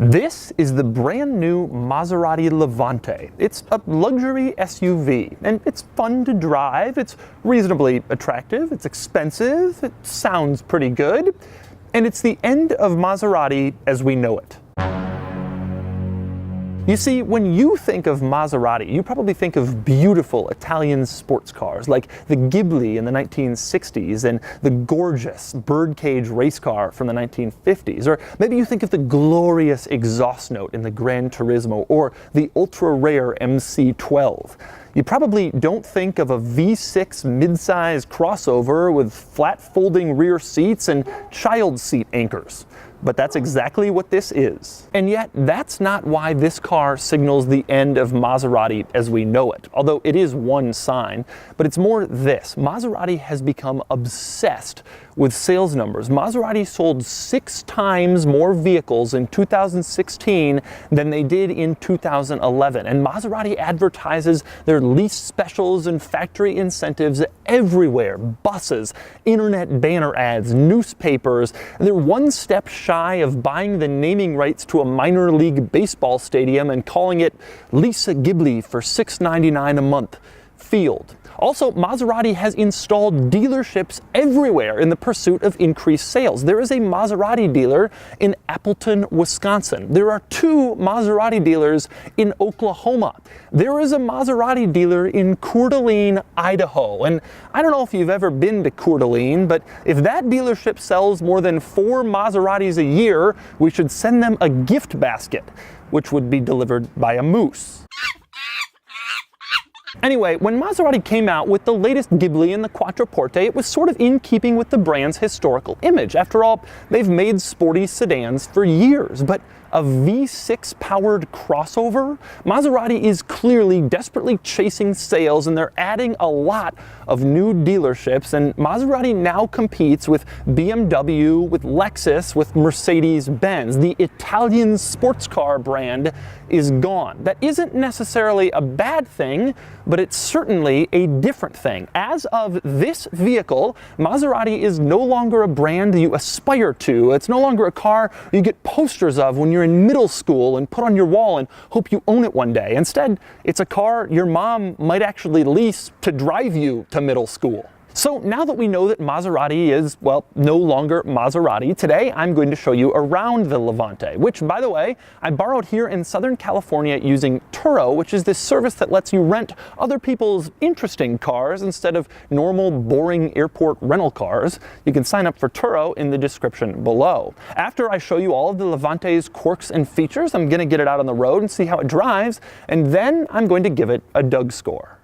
This is the brand new Maserati Levante. It's a luxury SUV, and it's fun to drive, it's reasonably attractive, it's expensive, it sounds pretty good, and it's the end of Maserati as we know it. You see, when you think of Maserati, you probably think of beautiful Italian sports cars like the Ghibli in the 1960s and the gorgeous birdcage race car from the 1950s. Or maybe you think of the glorious exhaust note in the Gran Turismo or the ultra-rare MC12. You probably don't think of a V6 midsize crossover with flat folding rear seats and child seat anchors. But that's exactly what this is. And yet, that's not why this car signals the end of Maserati as we know it, although it is one sign. But it's more this: Maserati has become obsessed with sales numbers. Maserati sold 6 times more vehicles in 2016 than they did in 2011. And Maserati advertises their lease specials and factory incentives everywhere. Buses, internet banner ads, newspapers. And they're one step shy of buying the naming rights to a minor league baseball stadium and calling it Lisa Ghibli for $6.99 a month field. Also, Maserati has installed dealerships everywhere in the pursuit of increased sales. There is a Maserati dealer in Appleton, Wisconsin. There are 2 Maserati dealers in Oklahoma. There is a Maserati dealer in Coeur d'Alene, Idaho. And I don't know if you've ever been to Coeur d'Alene, but if that dealership sells more than 4 Maseratis a year, we should send them a gift basket, which would be delivered by a moose. Anyway, when Maserati came out with the latest Ghibli and the Quattroporte, it was sort of in keeping with the brand's historical image. After all, they've made sporty sedans for years, but a V6 powered crossover? Maserati is clearly desperately chasing sales, and they're adding a lot of new dealerships, and Maserati now competes with BMW, with Lexus, with Mercedes-Benz. The Italian sports car brand is gone. That isn't necessarily a bad thing, but it's certainly a different thing. As of this vehicle, Maserati is no longer a brand you aspire to. It's no longer a car you get posters of when you're in middle school and put on your wall and hope you own it one day. Instead, it's a car your mom might actually lease to drive you to middle school. So now that we know that Maserati is, well, no longer Maserati, today I'm going to show you around the Levante, which, by the way, I borrowed here in Southern California using Turo, which is this service that lets you rent other people's interesting cars instead of normal, boring airport rental cars. You can sign up for Turo in the description below. After I show you all of the Levante's quirks and features, I'm going to get it out on the road and see how it drives, and then I'm going to give it a Doug score.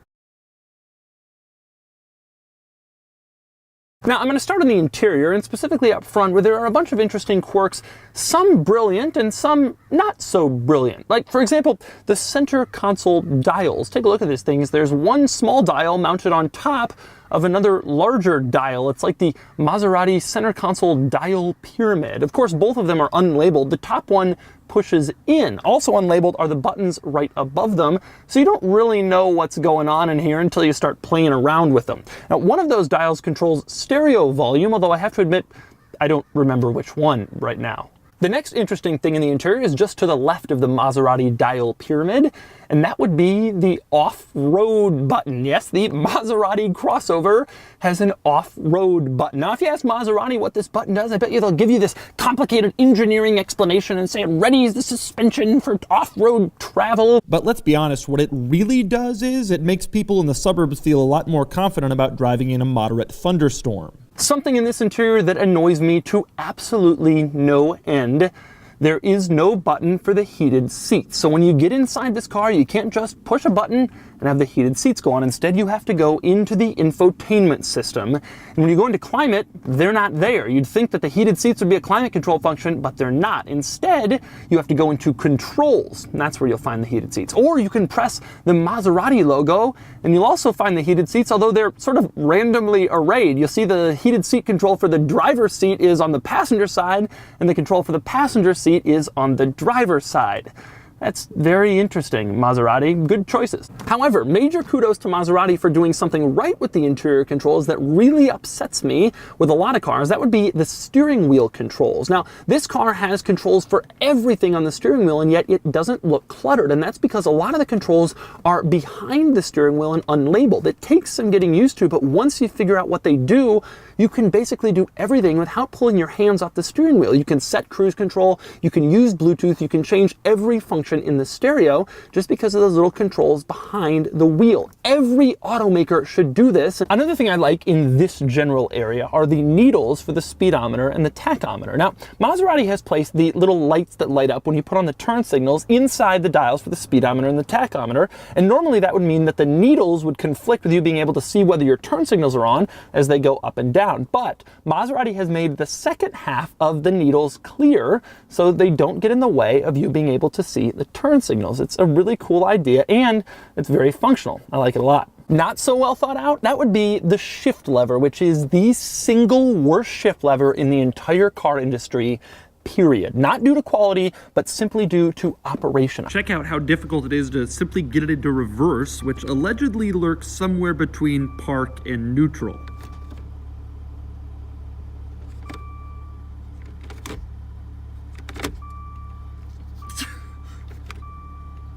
Now, I'm going to start on the interior, and specifically up front, where there are a bunch of interesting quirks, some brilliant and some not so brilliant. Like, for example, the center console dials. Take a look at these things. There's one small dial mounted on top of another larger dial. It's like the Maserati center console dial pyramid. Of course, both of them are unlabeled. The top one pushes in. Also unlabeled are the buttons right above them, so you don't really know what's going on in here until you start playing around with them. Now, one of those dials controls stereo volume, although I have to admit, I don't remember which one right now. The next interesting thing in the interior is just to the left of the Maserati dial pyramid, and that would be the off-road button. Yes, the Maserati crossover has an off-road button. Now, if you ask Maserati what this button does, I bet you they'll give you this complicated engineering explanation and say it readies the suspension for off-road travel. But let's be honest, what it really does is it makes people in the suburbs feel a lot more confident about driving in a moderate thunderstorm. Something in this interior that annoys me to absolutely no end. There is no button for the heated seats. So when you get inside this car, you can't just push a button and have the heated seats go on. Instead, you have to go into the infotainment system. And when you go into climate, they're not there. You'd think that the heated seats would be a climate control function, but they're not. Instead, you have to go into controls, and that's where you'll find the heated seats. Or you can press the Maserati logo, and you'll also find the heated seats, although they're sort of randomly arrayed. You'll see the heated seat control for the driver's seat is on the passenger side, and the control for the passenger seat is on the driver's side. That's very interesting, Maserati. Good choices. However, major kudos to Maserati for doing something right with the interior controls that really upsets me with a lot of cars. That would be the steering wheel controls. Now, this car has controls for everything on the steering wheel, and yet it doesn't look cluttered. And that's because a lot of the controls are behind the steering wheel and unlabeled. It takes some getting used to, but once you figure out what they do, you can basically do everything without pulling your hands off the steering wheel. You can set cruise control, you can use Bluetooth, you can change every function in the stereo just because of those little controls behind the wheel. Every automaker should do this. Another thing I like in this general area are the needles for the speedometer and the tachometer. Now, Maserati has placed the little lights that light up when you put on the turn signals inside the dials for the speedometer and the tachometer, and normally that would mean that the needles would conflict with you being able to see whether your turn signals are on as they go up and down. But Maserati has made the second half of the needles clear so they don't get in the way of you being able to see the turn signals. It's a really cool idea and it's very functional. I like it a lot. Not so well thought out, that would be the shift lever, which is the single worst shift lever in the entire car industry, period. Not due to quality, but simply due to operation. Check out how difficult it is to simply get it into reverse, which allegedly lurks somewhere between park and neutral.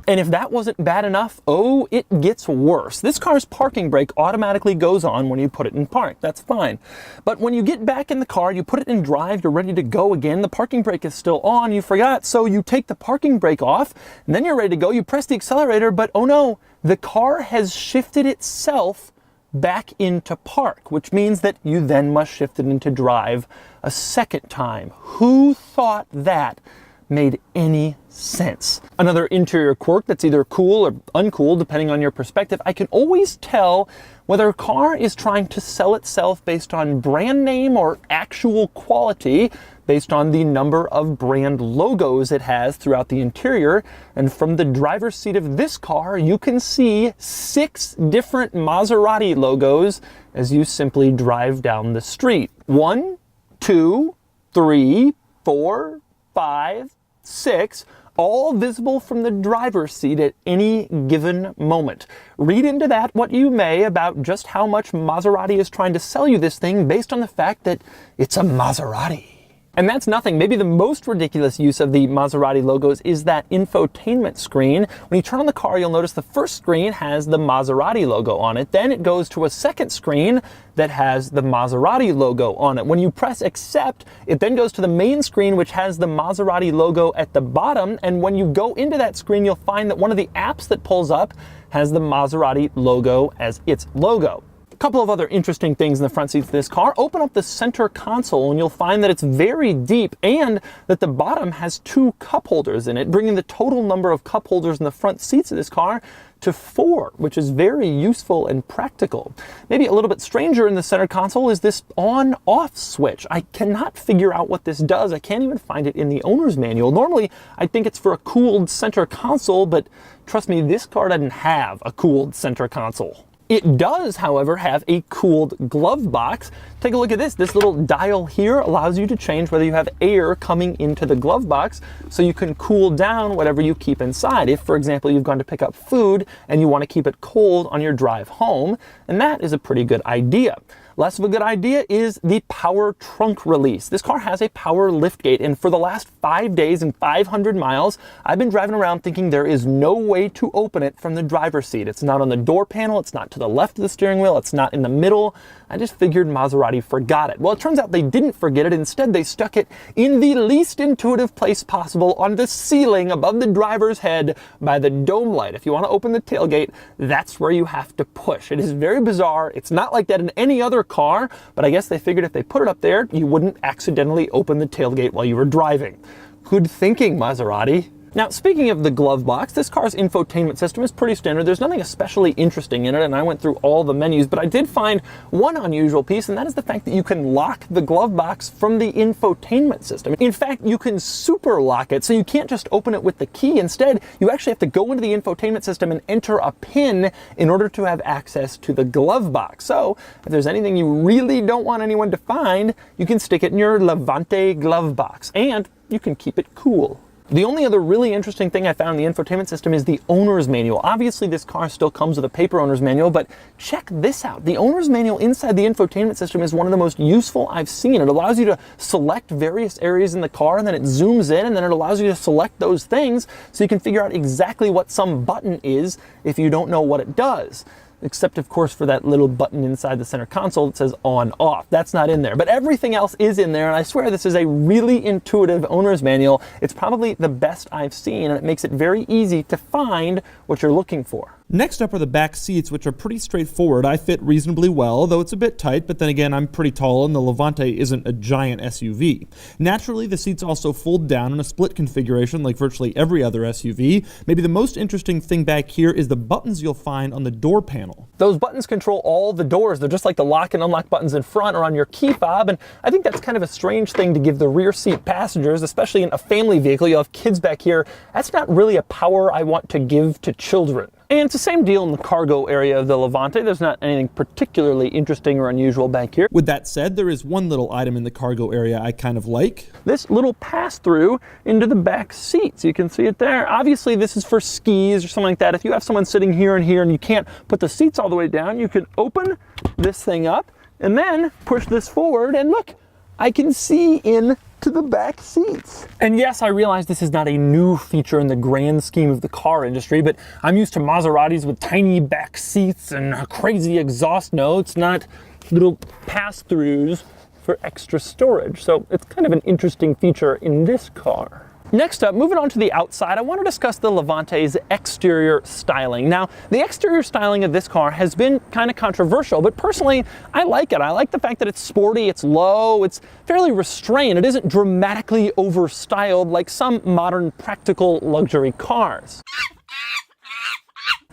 And if that wasn't bad enough, oh, it gets worse. This car's parking brake automatically goes on when you put it in park. That's fine. But when you get back in the car, you put it in drive, you're ready to go again, the parking brake is still on, you forgot, so you take the parking brake off, and then you're ready to go, you press the accelerator, but oh no, the car has shifted itself back into park, which means that you then must shift it into drive a second time. Who thought that made any sense? Another interior quirk that's either cool or uncool depending on your perspective, I can always tell whether a car is trying to sell itself based on brand name or actual quality based on the number of brand logos it has throughout the interior. And from the driver's seat of this car, you can see 6 different Maserati logos as you simply drive down the street. 1, 2, 3, 4, 5, 6, all visible from the driver's seat at any given moment. Read into that what you may about just how much Maserati is trying to sell you this thing based on the fact that it's a Maserati. And that's nothing. Maybe the most ridiculous use of the Maserati logos is that infotainment screen. When you turn on the car, you'll notice the first screen has the Maserati logo on it. Then it goes to a second screen that has the Maserati logo on it. When you press accept, it then goes to the main screen, which has the Maserati logo at the bottom. And when you go into that screen, you'll find that one of the apps that pulls up has the Maserati logo as its logo. A couple of other interesting things in the front seats of this car. Open up the center console and you'll find that it's very deep and that the bottom has 2 cup holders in it, bringing the total number of cup holders in the front seats of this car to 4, which is very useful and practical. Maybe a little bit stranger in the center console is this on-off switch. I cannot figure out what this does. I can't even find it in the owner's manual. Normally, I think it's for a cooled center console, but trust me, this car doesn't have a cooled center console. It does, however, have a cooled glove box. Take a look at this. This little dial here allows you to change whether you have air coming into the glove box so you can cool down whatever you keep inside. If, for example, you've gone to pick up food and you want to keep it cold on your drive home, and that is a pretty good idea. Less of a good idea is the power trunk release. This car has a power liftgate, and for the last 5 days and 500 miles, I've been driving around thinking there is no way to open it from the driver's seat. It's not on the door panel, it's not to the left of the steering wheel, it's not in the middle. I just figured Maserati forgot it. Well, it turns out they didn't forget it. Instead, they stuck it in the least intuitive place possible on the ceiling above the driver's head by the dome light. If you want to open the tailgate, that's where you have to push. It is very bizarre. It's not like that in any other car, but I guess they figured if they put it up there, you wouldn't accidentally open the tailgate while you were driving. Good thinking, Maserati. Now, speaking of the glove box, this car's infotainment system is pretty standard. There's nothing especially interesting in it, and I went through all the menus, but I did find one unusual piece, and that is the fact that you can lock the glove box from the infotainment system. In fact, you can super lock it, so you can't just open it with the key. Instead, you actually have to go into the infotainment system and enter a PIN in order to have access to the glove box. So, if there's anything you really don't want anyone to find, you can stick it in your Levante glove box, and you can keep it cool. The only other really interesting thing I found in the infotainment system is the owner's manual. Obviously, this car still comes with a paper owner's manual, but check this out. The owner's manual inside the infotainment system is one of the most useful I've seen. It allows you to select various areas in the car, and then it zooms in, and then it allows you to select those things so you can figure out exactly what some button is if you don't know what it does. Except, of course, for that little button inside the center console that says on, off. That's not in there. But everything else is in there, and I swear this is a really intuitive owner's manual. It's probably the best I've seen, and it makes it very easy to find what you're looking for. Next up are the back seats, which are pretty straightforward. I fit reasonably well, though it's a bit tight, but then again, I'm pretty tall and the Levante isn't a giant SUV. Naturally, the seats also fold down in a split configuration like virtually every other SUV. Maybe the most interesting thing back here is the buttons you'll find on the door panel. Those buttons control all the doors. They're just like the lock and unlock buttons in front or on your key fob, and I think that's kind of a strange thing to give the rear seat passengers, especially in a family vehicle. You'll have kids back here. That's not really a power I want to give to children. And it's the same deal in the cargo area of the Levante. There's not anything particularly interesting or unusual back here. With that said, there is one little item in the cargo area I kind of like. This little pass-through into the back seats. You can see it there. Obviously, this is for skis or something like that. If you have someone sitting here and here and you can't put the seats all the way down, you can open this thing up and then push this forward, and look, I can see in to the back seats. And yes, I realize this is not a new feature in the grand scheme of the car industry, but I'm used to Maseratis with tiny back seats and crazy exhaust notes, not little pass-throughs for extra storage. So it's kind of an interesting feature in this car. Next up, moving on to the outside, I want to discuss the Levante's exterior styling. Now, the exterior styling of this car has been kind of controversial, but personally, I like it. I like the fact that it's sporty, it's low, it's fairly restrained. It isn't dramatically overstyled like some modern practical luxury cars.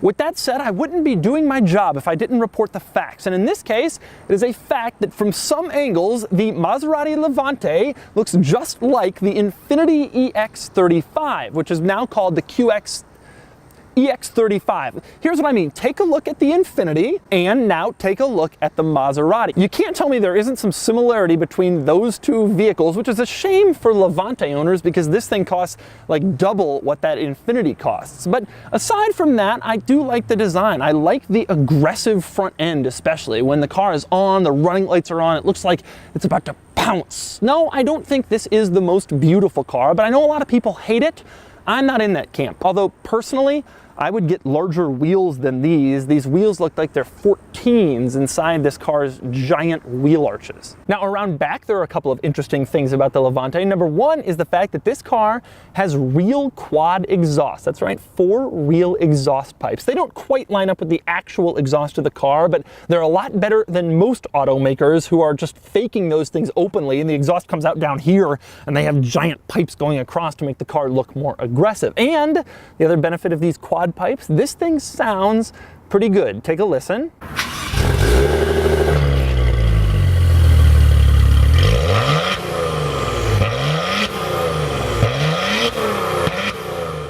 With that said, I wouldn't be doing my job if I didn't report the facts. And in this case, it is a fact that from some angles, the Maserati Levante looks just like the Infiniti EX35, which is now called the EX35. Here's what I mean. Take a look at the Infiniti and now take a look at the Maserati. You can't tell me there isn't some similarity between those two vehicles, which is a shame for Levante owners because this thing costs like double what that Infiniti costs. But aside from that, I do like the design. I like the aggressive front end, especially when the car is on, the running lights are on, it looks like it's about to pounce. No, I don't think this is the most beautiful car, but I know a lot of people hate it. I'm not in that camp. Although personally, I would get larger wheels than these. These wheels look like they're 14s inside this car's giant wheel arches. Now around back, there are a couple of interesting things about the Levante. Number one is the fact that this car has real quad exhaust. That's right, 4 real exhaust pipes. They don't quite line up with the actual exhaust of the car, but they're a lot better than most automakers who are just faking those things openly, and the exhaust comes out down here and they have giant pipes going across to make the car look more aggressive. And the other benefit of these quad pipes, this thing sounds pretty good. Take a listen.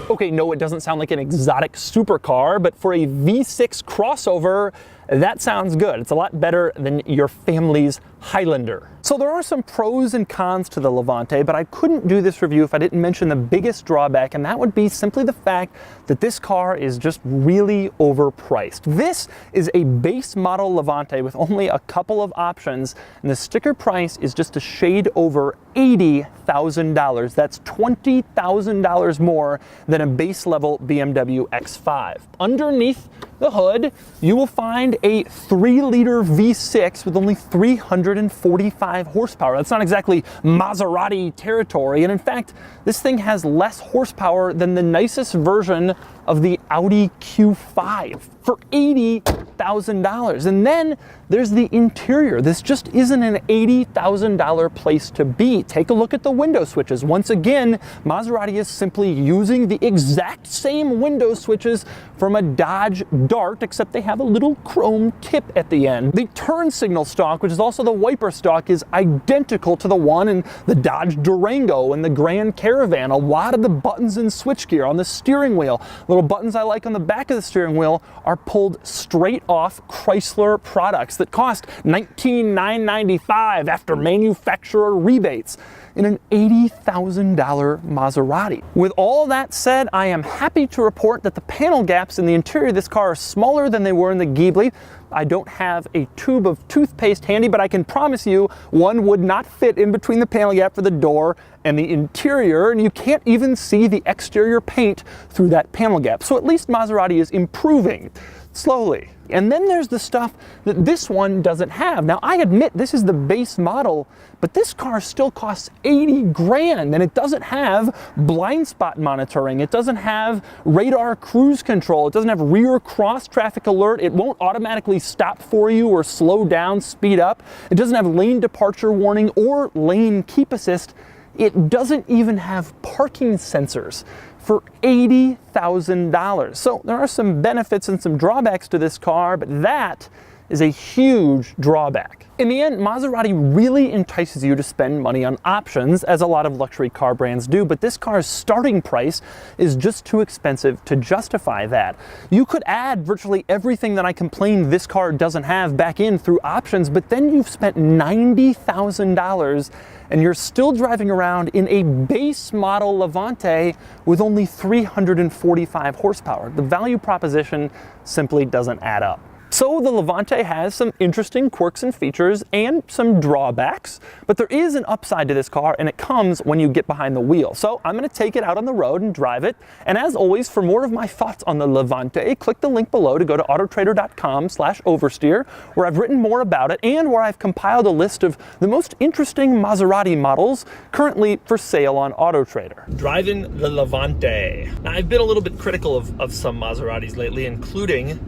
Okay, no, it doesn't sound like an exotic supercar, but for a V6 crossover, that sounds good. It's a lot better than your family's Highlander. So there are some pros and cons to the Levante, but I couldn't do this review if I didn't mention the biggest drawback, and that would be simply the fact that this car is just really overpriced. This is a base model Levante with only a couple of options, and the sticker price is just a shade over $80,000. That's $20,000 more than a base level BMW X5. Underneath the hood, you will find a 3-liter V6 with only 345 horsepower. That's not exactly Maserati territory, and in fact, this thing has less horsepower than the nicest version of the Audi Q5 for $80,000. And then there's the interior. This just isn't an $80,000 place to be. Take a look at the window switches. Once again, Maserati is simply using the exact same window switches from a Dodge Dart, except they have a little chrome tip at the end. The turn signal stalk, which is also the wiper stalk, is identical to the one in the Dodge Durango and the Grand Caravan. A lot of the buttons and switchgear on the steering wheel, little buttons I like on the back of the steering wheel, are pulled straight off Chrysler products that cost $19,995 after manufacturer rebates. in an $80,000 Maserati. With all that said, I am happy to report that the panel gaps in the interior of this car are smaller than they were in the Ghibli. I don't have a tube of toothpaste handy, but I can promise you one would not fit in between the panel gap for the door and the interior, and you can't even see the exterior paint through that panel gap. So at least Maserati is improving slowly. And then there's the stuff that this one doesn't have. Now, I admit this is the base model, but this car still costs 80 grand, and it doesn't have blind spot monitoring. It doesn't have radar cruise control. It doesn't have rear cross traffic alert. It won't automatically stop for you or slow down, speed up. It doesn't have lane departure warning or lane keep assist. It doesn't even have parking sensors for $80,000. So there are some benefits and some drawbacks to this car, but that is a huge drawback. In the end, Maserati really entices you to spend money on options, as a lot of luxury car brands do, but this car's starting price is just too expensive to justify that. You could add virtually everything that I complain this car doesn't have back in through options, but then you've spent $90,000 and you're still driving around in a base model Levante with only 345 horsepower. The value proposition simply doesn't add up. So the Levante has some interesting quirks and features and some drawbacks, but there is an upside to this car, and it comes when you get behind the wheel. So I'm going to take it out on the road and drive it. And as always, for more of my thoughts on the Levante, click the link below to go to autotrader.com/oversteer, where I've written more about it and where I've compiled a list of the most interesting Maserati models currently for sale on AutoTrader. Driving the Levante. Now, I've been a little bit critical of some Maseratis lately, including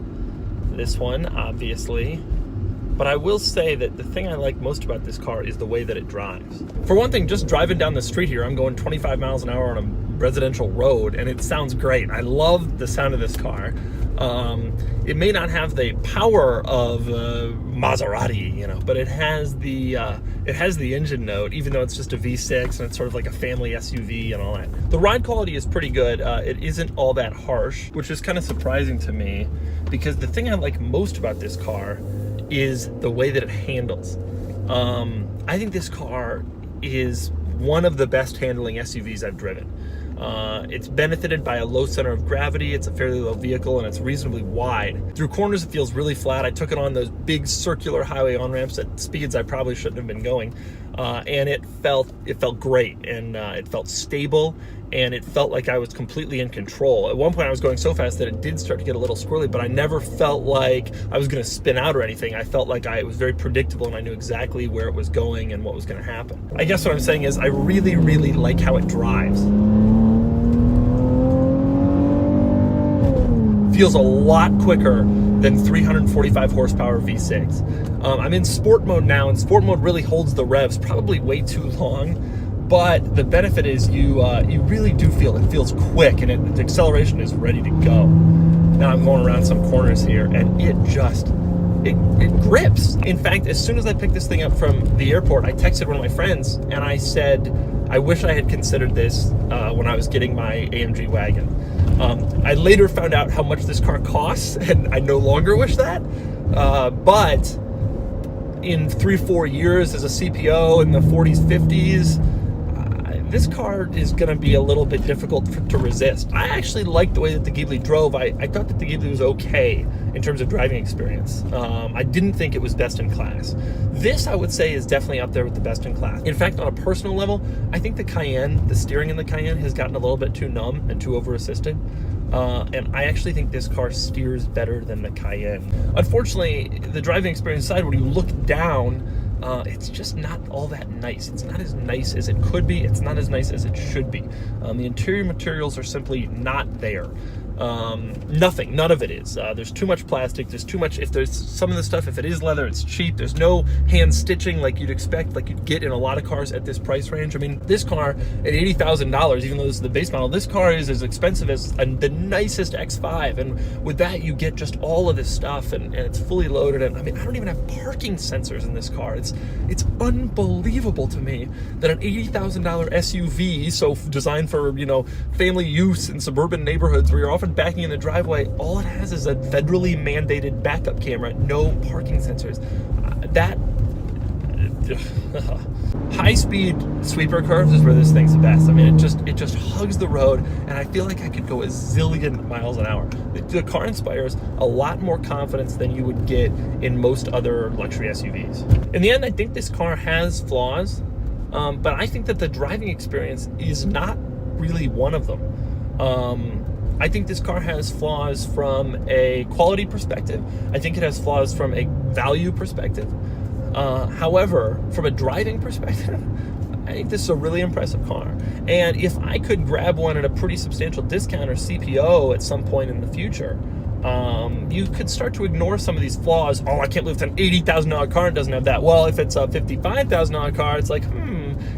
this one, obviously, but I will say that the thing I like most about this car is the way that it drives. For one thing, just driving down the street here, I'm going 25 miles an hour on a residential road, and it sounds great. I love the sound of this car. It may not have the power of Maserati, you know, but it has the engine note, even though it's just a V6 and it's sort of like a family SUV and all that. The ride quality is pretty good. It isn't all that harsh, which is kind of surprising to me, because the thing I like most about this car is the way that it handles. I think this car is one of the best handling SUVs I've driven. It's benefited by a low center of gravity, it's a fairly low vehicle, and it's reasonably wide. Through corners it feels really flat. I took it on those big circular highway on-ramps at speeds I probably shouldn't have been going, and it felt great, and it felt stable, and it felt like I was completely in control. At one point I was going so fast that it did start to get a little squirrely, but I never felt like I was going to spin out or anything. I felt like it was very predictable, and I knew exactly where it was going and what was going to happen. I guess what I'm saying is I really, really like how it drives. Feels a lot quicker than 345 horsepower V6. I'm in sport mode now, and sport mode really holds the revs probably way too long, but the benefit is you really do feel it feels quick, and the acceleration is ready to go. Now I'm going around some corners here, and it grips. In fact, as soon as I picked this thing up from the airport, I texted one of my friends and I said, I wish I had considered this when I was getting my AMG wagon. I later found out how much this car costs, and I no longer wish that. But in 3-4 years as a CPO in the 40s, 50s, this car is going to be a little bit difficult to resist. I actually liked the way that the Ghibli drove. I thought that the Ghibli was okay in terms of driving experience. I didn't think it was best in class. This, I would say, is definitely up there with the best in class. In fact, on a personal level, I think the Cayenne, the steering in the Cayenne has gotten a little bit too numb and too over-assisted. And I actually think this car steers better than the Cayenne. Unfortunately, the driving experience side, when you look down, it's just not all that nice. It's not as nice as it could be. It's not as nice as it should be. The interior materials are simply not there. None of it is. There's too much plastic. There's too much, if there's some of the stuff, if it is leather, it's cheap. There's no hand stitching like you'd expect, like you'd get in a lot of cars at this price range. I mean, this car at $80,000, even though this is the base model, this car is as expensive as the nicest X5. And with that, you get just all of this stuff, and it's fully loaded. And I mean, I don't even have parking sensors in this car. It's unbelievable to me that an $80,000 SUV, so designed for, you know, family use in suburban neighborhoods where you're often backing in the driveway, all it has is a federally mandated backup camera, no parking sensors. high-speed sweeper curves is where this thing's the best. I mean, it just hugs the road, and I feel like I could go a zillion miles an hour. The car inspires a lot more confidence than you would get in most other luxury SUVs. In the end, I think this car has flaws, but I think that the driving experience is not really one of them. I think this car has flaws from a quality perspective. I think it has flaws from a value perspective. However, from a driving perspective, I think this is a really impressive car. And if I could grab one at a pretty substantial discount or CPO at some point in the future, you could start to ignore some of these flaws. Oh, I can't believe it's an $80,000 car and doesn't have that. Well, if it's a $55,000 car, it's like,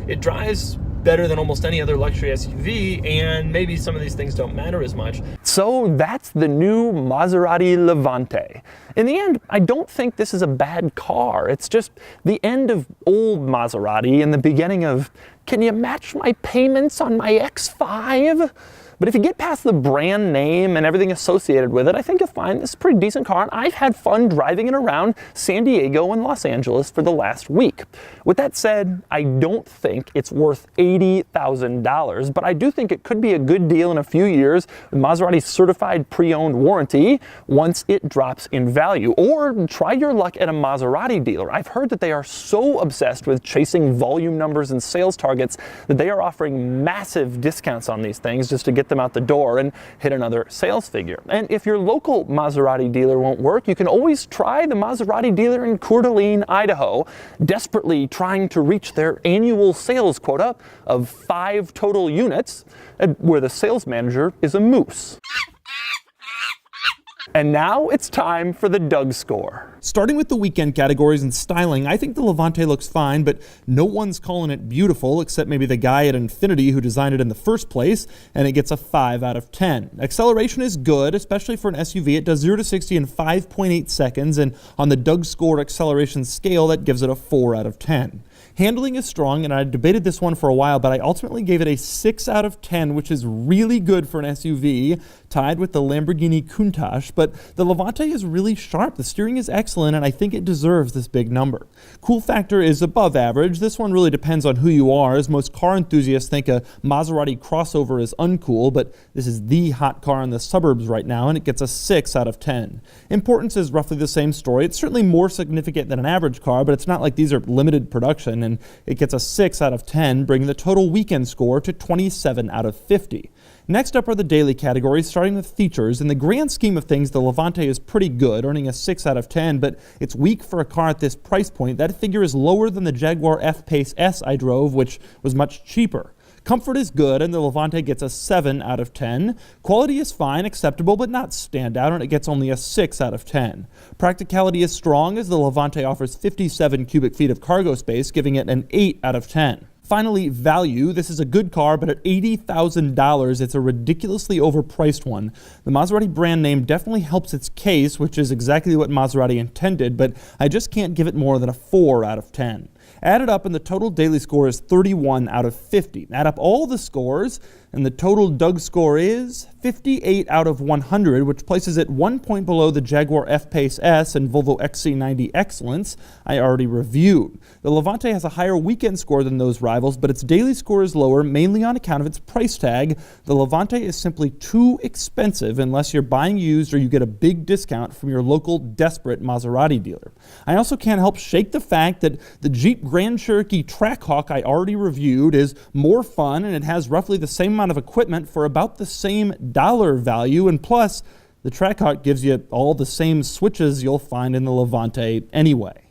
it drives better than almost any other luxury SUV, and maybe some of these things don't matter as much. So that's the new Maserati Levante. In the end, I don't think this is a bad car. It's just the end of old Maserati and the beginning of, can you match my payments on my X5? But if you get past the brand name and everything associated with it, I think you'll find this is a pretty decent car, and I've had fun driving it around San Diego and Los Angeles for the last week. With that said, I don't think it's worth $80,000, but I do think it could be a good deal in a few years with Maserati's certified pre-owned warranty once it drops in value. Or try your luck at a Maserati dealer. I've heard that they are so obsessed with chasing volume numbers and sales targets that they are offering massive discounts on these things just to get them out the door and hit another sales figure. And if your local Maserati dealer won't work, you can always try the Maserati dealer in Coeur d'Alene, Idaho, desperately trying to reach their annual sales quota of 5 total units, where the sales manager is a moose. And now it's time for the Doug score. Starting with the weekend categories and styling, I think the Levante looks fine, but no one's calling it beautiful except maybe the guy at Infiniti who designed it in the first place, and it gets a 5 out of 10. Acceleration is good, especially for an SUV. It does 0 to 60 in 5.8 seconds, and on the Doug score acceleration scale, that gives it a 4 out of 10. Handling is strong, and I debated this one for a while, but I ultimately gave it a 6 out of 10, which is really good for an SUV, tied with the Lamborghini Countach. But the Levante is really sharp. The steering is excellent, and I think it deserves this big number. Cool factor is above average. This one really depends on who you are, as most car enthusiasts think a Maserati crossover is uncool, but this is the hot car in the suburbs right now, and it gets a 6 out of 10. Importance is roughly the same story. It's certainly more significant than an average car, but it's not like these are limited production, and it gets a 6 out of 10, bringing the total weekend score to 27 out of 50. Next up are the daily categories, starting with features. In the grand scheme of things, the Levante is pretty good, earning a 6 out of 10, but it's weak for a car at this price point. That figure is lower than the Jaguar F-Pace S I drove, which was much cheaper. Comfort is good, and the Levante gets a 7 out of 10. Quality is fine, acceptable, but not standout, and it gets only a 6 out of 10. Practicality is strong, as the Levante offers 57 cubic feet of cargo space, giving it an 8 out of 10. Finally, value. This is a good car, but at $80,000, it's a ridiculously overpriced one. The Maserati brand name definitely helps its case, which is exactly what Maserati intended, but I just can't give it more than a 4 out of 10. Added up, and the total daily score is 31 out of 50. Add up all the scores, and the total Doug score is 58 out of 100, which places it 1 point below the Jaguar F-Pace S and Volvo XC90 Excellence I already reviewed. The Levante has a higher weekend score than those rivals, but its daily score is lower, mainly on account of its price tag. The Levante is simply too expensive unless you're buying used or you get a big discount from your local desperate Maserati dealer. I also can't help shake the fact that the Jeep Grand Cherokee Trackhawk I already reviewed is more fun, and it has roughly the same amount of equipment for about the same dollar value, and plus the Trackhawk gives you all the same switches you'll find in the Levante anyway.